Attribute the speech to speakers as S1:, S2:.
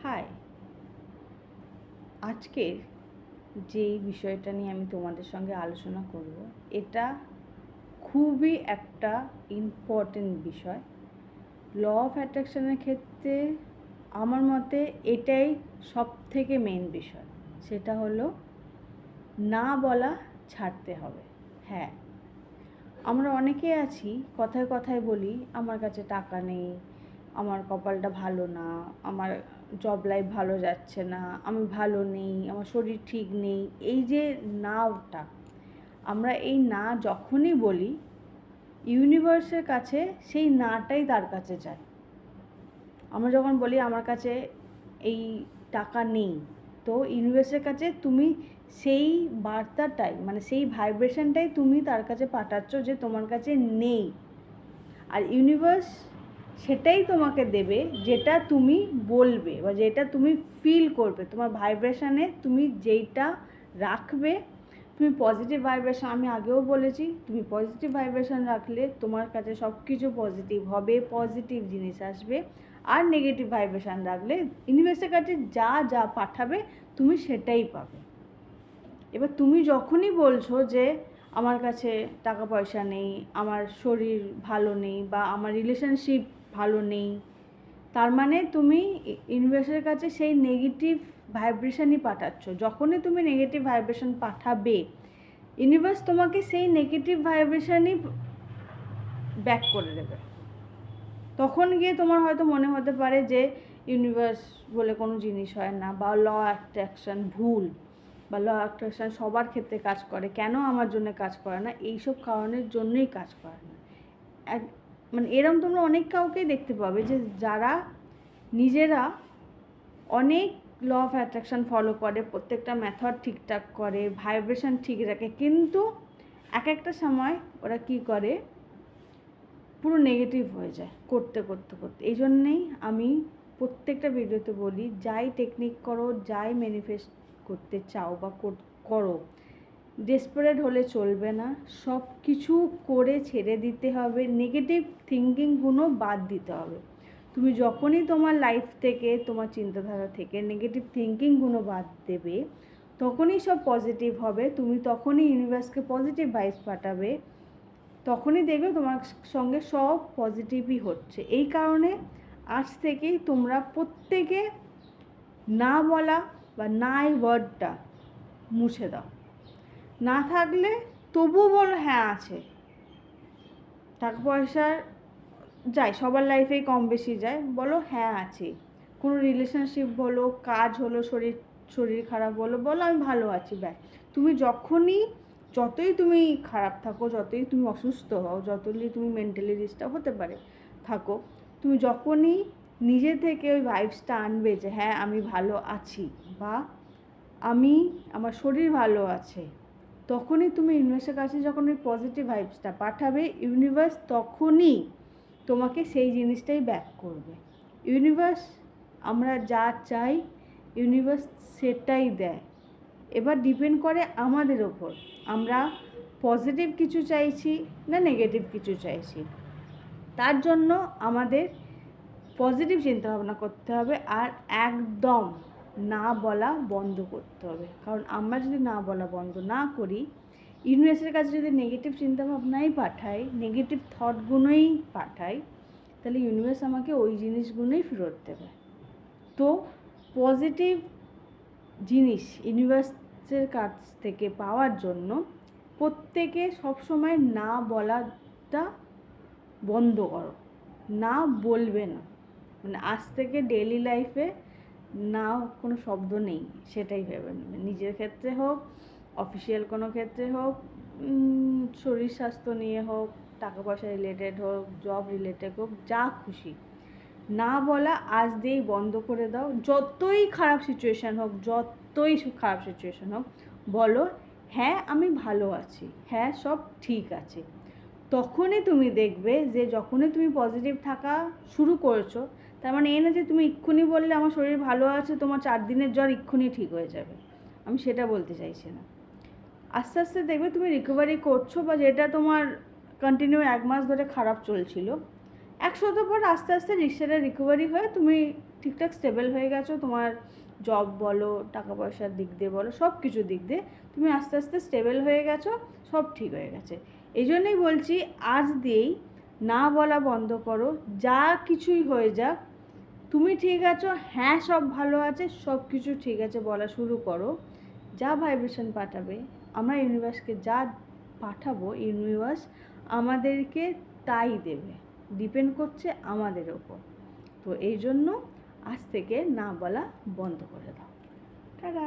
S1: High, আজকের যেই বিষয়টা নিয়ে আমি তোমাদের সঙ্গে আলোচনা করব, এটা খুবই একটা ইম্পর্টেন্ট বিষয়। ল অফ অ্যাট্রাকশনের ক্ষেত্রে আমার মতে এটাই সব থেকে মেন বিষয়। সেটা হলো না বলা ছাড়তে হবে। হ্যাঁ, আমরা অনেকে আছি কথায় কথায় বলি আমার কাছে টাকা নেই, আমার কপালটা ভালো না, আমার জব লাইফ ভালো যাচ্ছে না, আমি ভালো নেই, আমার শরীর ঠিক নেই। এই যে নাটা, আমরা এই না যখনই বলি ইউনিভার্সের কাছে সেই নাটাই তার কাছে যায়। আমরা যখন বলি আমার কাছে এই টাকা নেই, তো ইউনিভার্সের কাছে তুমি সেই বার্তাটাই, মানে সেই ভাইব্রেশনটাই তুমি তার কাছে পাঠাচ্ছ যে তোমার কাছে নেই। আর ইউনিভার্স সেটাই তোমাকে দেবে যেটা তুমি বলবে বা যেটা তুমি ফিল করবে। তোমার ভাইব্রেশনে তুমি যেইটা রাখবে, তুমি পজিটিভ ভাইব্রেশন, আমি আগেও বলেছি, তুমি পজিটিভ ভাইব্রেশন রাখলে তোমার কাছে সব কিছু পজিটিভ হবে, পজিটিভ জিনিস আসবে। আর নেগেটিভ ভাইব্রেশন রাখলে ইউনিভার্সের কাছে যা যা পাঠাবে তুমি সেটাই পাবে। এবার তুমি যখনই বলছো যে আমার কাছে টাকা পয়সা নেই, আমার শরীর ভালো নেই, বা আমার রিলেশনশিপ ভালো নেই, তার মানে তুমি ইউনিভার্সের কাছে সেই নেগেটিভ ভাইব্রেশনই পাঠাচ্ছ। যখনই তুমি নেগেটিভ ভাইব্রেশন পাঠাবে, ইউনিভার্স তোমাকে সেই নেগেটিভ ভাইব্রেশনই ব্যাক করে দেবে। তখন গিয়ে তোমার হয়তো মনে হতে পারে যে ইউনিভার্স বলে কোনো জিনিস হয় না, বা ল অ্যাট্রাকশন ভুল, বা ল অ্যাট্রাকশন সবার ক্ষেত্রে কাজ করে, কেন আমার জন্য কাজ করে না, এইসব কারণের জন্যই কাজ করে না। মানে এরম তোমরা অনেক কাউকেই দেখতে পাবে যে যারা নিজেরা অনেক ল অফ অ্যাট্রাকশন ফলো করে, প্রত্যেকটা মেথড ঠিকঠাক করে, ভাইব্রেশন ঠিক রাখে, কিন্তু এক একটা সময় ওরা কী করে, পুরো নেগেটিভ হয়ে যায় করতে করতে করতে। এই জন্যেই আমি প্রত্যেকটা ভিডিওতে বলি, যাই টেকনিক করো, যাই ম্যানিফেস্ট করতে চাও বা করো, ডেসপারেট হলে চলবে না। সব কিছু করে ছেড়ে দিতে হবে, নেগেটিভ থিঙ্কিংগুলো বাদ দিতে হবে। তুমি যখনই তোমার লাইফ থেকে, তোমার চিন্তাধারা থেকে নেগেটিভ থিঙ্কিংগুলো বাদ দেবে, তখনই সব পজিটিভ হবে। তুমি তখনই ইউনিভার্সকে পজিটিভ ভাইবস পাঠাবে, তখনই দেখবে তোমার সঙ্গে সব পজিটিভই হচ্ছে। এই কারণে আজ থেকেই তোমরা প্রত্যেকে না বলা বা না এই ওয়ার্ডটা মুছে দাও। না থাকলে তবু বলো হ্যাঁ আছে। টাকা পয়সার যায়, সবার লাইফেই কম বেশি যায়, বলো হ্যাঁ আছে। কোনো রিলেশনশিপ বলো, কাজ হলো, শরীর খারাপ হলো, বলো আমি ভালো আছি। ব্যাস। তুমি যতই তুমি খারাপ থাকো, যতই তুমি অসুস্থ হও, যতই তুমি মেন্টালি ডিস্টার্ব হতে পারে থাকো, তুমি যখনই নিজে থেকে ওই ভাইবসটা আনবে যে হ্যাঁ আমি ভালো আছি, বা আমার শরীর ভালো আছে, তখনই তুমি ইউনিভার্সের কাছে যখন ওই পজিটিভ ভাইবসটা পাঠাবে, ইউনিভার্স তখনই তোমাকে সেই জিনিসটাই ব্যাক করবে। ইউনিভার্স, আমরা যা চাই ইউনিভার্স সেটাই দেয়। এবার ডিপেন্ড করে আমাদের ওপর, আমরা পজিটিভ কিছু চাইছি না নেগেটিভ কিছু চাইছি। তার জন্য আমাদের পজিটিভ চিন্তাভাবনা করতে হবে, আর একদম না বলা বন্ধ করতে হবে। কারণ আমরা যদি না বলা বন্ধ না করি, ইউনিভার্সের কাছে যদি নেগেটিভ চিন্তাভাবনাই পাঠাই, নেগেটিভ থটগুলোই পাঠাই, তাহলে ইউনিভার্স আমাকে ওই জিনিসগুলোই ফেরত দেবে। তো পজিটিভ জিনিস ইউনিভার্সের কাছ থেকে পাওয়ার জন্য প্রত্যেকে সবসময় না বলাটা বন্ধ করো। না বলবে না, মানে আজ থেকে ডেইলি লাইফে না কোনো শব্দ নেই, সেটাই ভেবে নেবে। নিজের ক্ষেত্রে হোক, অফিসিয়াল কোনো ক্ষেত্রে হোক, শরীর স্বাস্থ্য নিয়ে হোক, টাকা পয়সা রিলেটেড হোক, জব রিলেটেড হোক, যা খুশি না বলা আজ দিয়েই বন্ধ করে দাও। যতই খারাপ সিচুয়েশান হোক, বলো হ্যাঁ আমি ভালো আছি, হ্যাঁ সব ঠিক আছে। তখনই তুমি দেখবে যে যখনই তুমি পজিটিভ থাকা শুরু করেছো, তার মানে এই না যে তুমি এক্ষুনি বললে আমার শরীর ভালো আছে, তোমার 4 দিনের জ্বর এক্ষুনি ঠিক হয়ে যাবে। আমি সেটা বলতে চাইছি না। আস্তে আস্তে দেখবে তুমি রিকভারি করছো, বা যেটা তোমার কন্টিনিউ 1 মাস ধরে খারাপ চলছিল, এক সপ্তাহ পর আস্তে আস্তে সেটা রিকভারি হয়ে তুমি ঠিকঠাক স্টেবল হয়ে গেছো, তোমার জব বলো, টাকা পয়সার দিক দিয়ে বলো, সব কিছুর দিক দিয়ে তুমি আস্তে আস্তে স্টেবল হয়ে গেছো, সব ঠিক হয়ে গেছে। এই জন্যই বলছি আজ দিয়েই না বলা বন্ধ করো, যা কিছুই হয়ে যাক তুমি ঠিক আছো, হ্যাঁ সব ভালো আছে, সব কিছু ঠিক আছে বলা শুরু করো। যা ভাইব্রেশন পাঠাবে, আমরা ইউনিভার্সকে যা পাঠাবো ইউনিভার্স আমাদেরকে তাই দেবে, ডিপেন্ড করছে আমাদের ওপর। তো এই জন্য আজ থেকে না বলা বন্ধ করে দাও। টাটা।